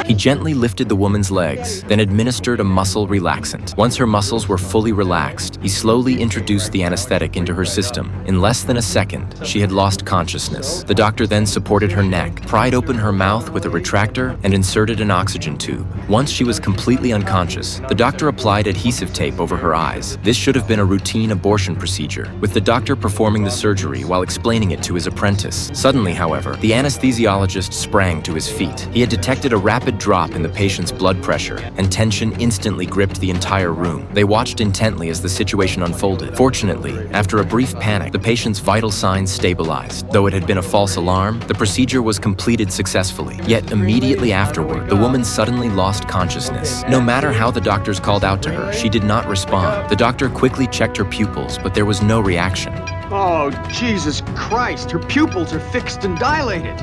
He gently lifted the woman's legs, then administered a muscle relaxant. Once her muscles were fully relaxed, he slowly introduced the anesthetic into her system. In less than a second, she had lost consciousness. The doctor then supported her neck, pried open her mouth with a retractor, and inserted an oxygen tube. Once she was completely unconscious, the doctor applied adhesive tape over her eyes. This should have been a routine abortion procedure, with the doctor performing the surgery while explaining it to his apprentice. Suddenly, however, the anesthesiologist sprang to his feet. He had detected a rapid drop in the patient's blood pressure, and tension instantly gripped the entire room. They watched intently as the situation unfolded. Fortunately, after a brief panic, the patient's vital signs stabilized. Though it had been a false alarm, the procedure was completed successfully. Yet immediately afterward, the woman suddenly lost consciousness. No matter how the doctors called out to her, she did not respond. The doctor quickly checked her pupils, but there was no reaction. Oh, Jesus Christ! Her pupils are fixed and dilated!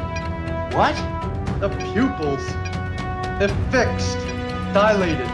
What? The pupils? They're fixed, dilated.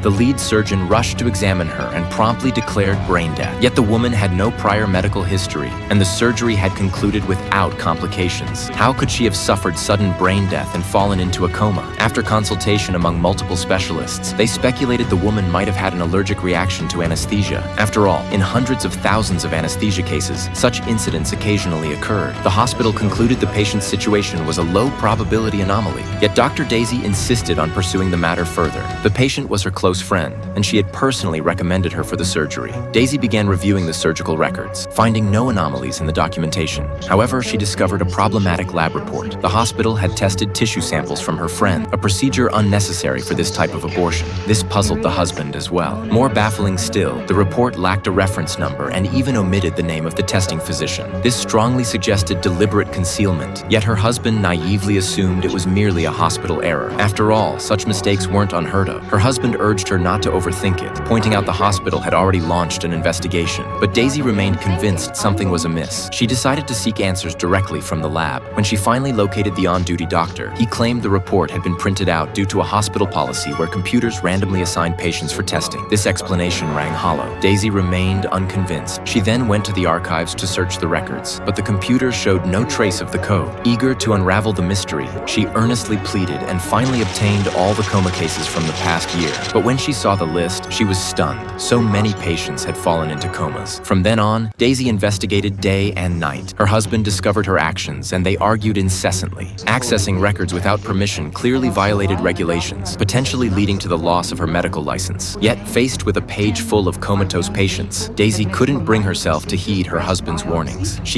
The lead surgeon rushed to examine her and promptly declared brain death. Yet the woman had no prior medical history, and the surgery had concluded without complications. How could she have suffered sudden brain death and fallen into a coma? After consultation among multiple specialists, they speculated the woman might have had an allergic reaction to anesthesia. After all, in hundreds of thousands of anesthesia cases, such incidents occasionally occurred. The hospital concluded the patient's situation was a low-probability anomaly. Yet Dr. Daisy insisted on pursuing the matter further. The patient was her close friend, and she had personally recommended her for the surgery. Daisy began reviewing the surgical records, finding no anomalies in the documentation. However, she discovered a problematic lab report. The hospital had tested tissue samples from her friend, a procedure unnecessary for this type of abortion. This puzzled the husband as well. More baffling still, the report lacked a reference number and even omitted the name of the testing physician. This strongly suggested deliberate concealment, yet her husband naively assumed it was merely a hospital error. After all, such mistakes weren't unheard of. Her husband urged her not to overthink it, pointing out the hospital had already launched an investigation. But Daisy remained convinced something was amiss. She decided to seek answers directly from the lab. When she finally located the on-duty doctor, he claimed the report had been printed out due to a hospital policy where computers randomly assigned patients for testing. This explanation rang hollow. Daisy remained unconvinced. She then went to the archives to search the records, but the computer showed no trace of the code. Eager to unravel the mystery, she earnestly pleaded and finally obtained all the coma cases from the past year. But when she saw the list, she was stunned. So many patients had fallen into comas. From then on, Daisy investigated day and night. Her husband discovered her actions, and they argued incessantly. Accessing records without permission clearly violated regulations, potentially leading to the loss of her medical license. Yet, faced with a page full of comatose patients, Daisy couldn't bring herself to heed her husband's warnings. She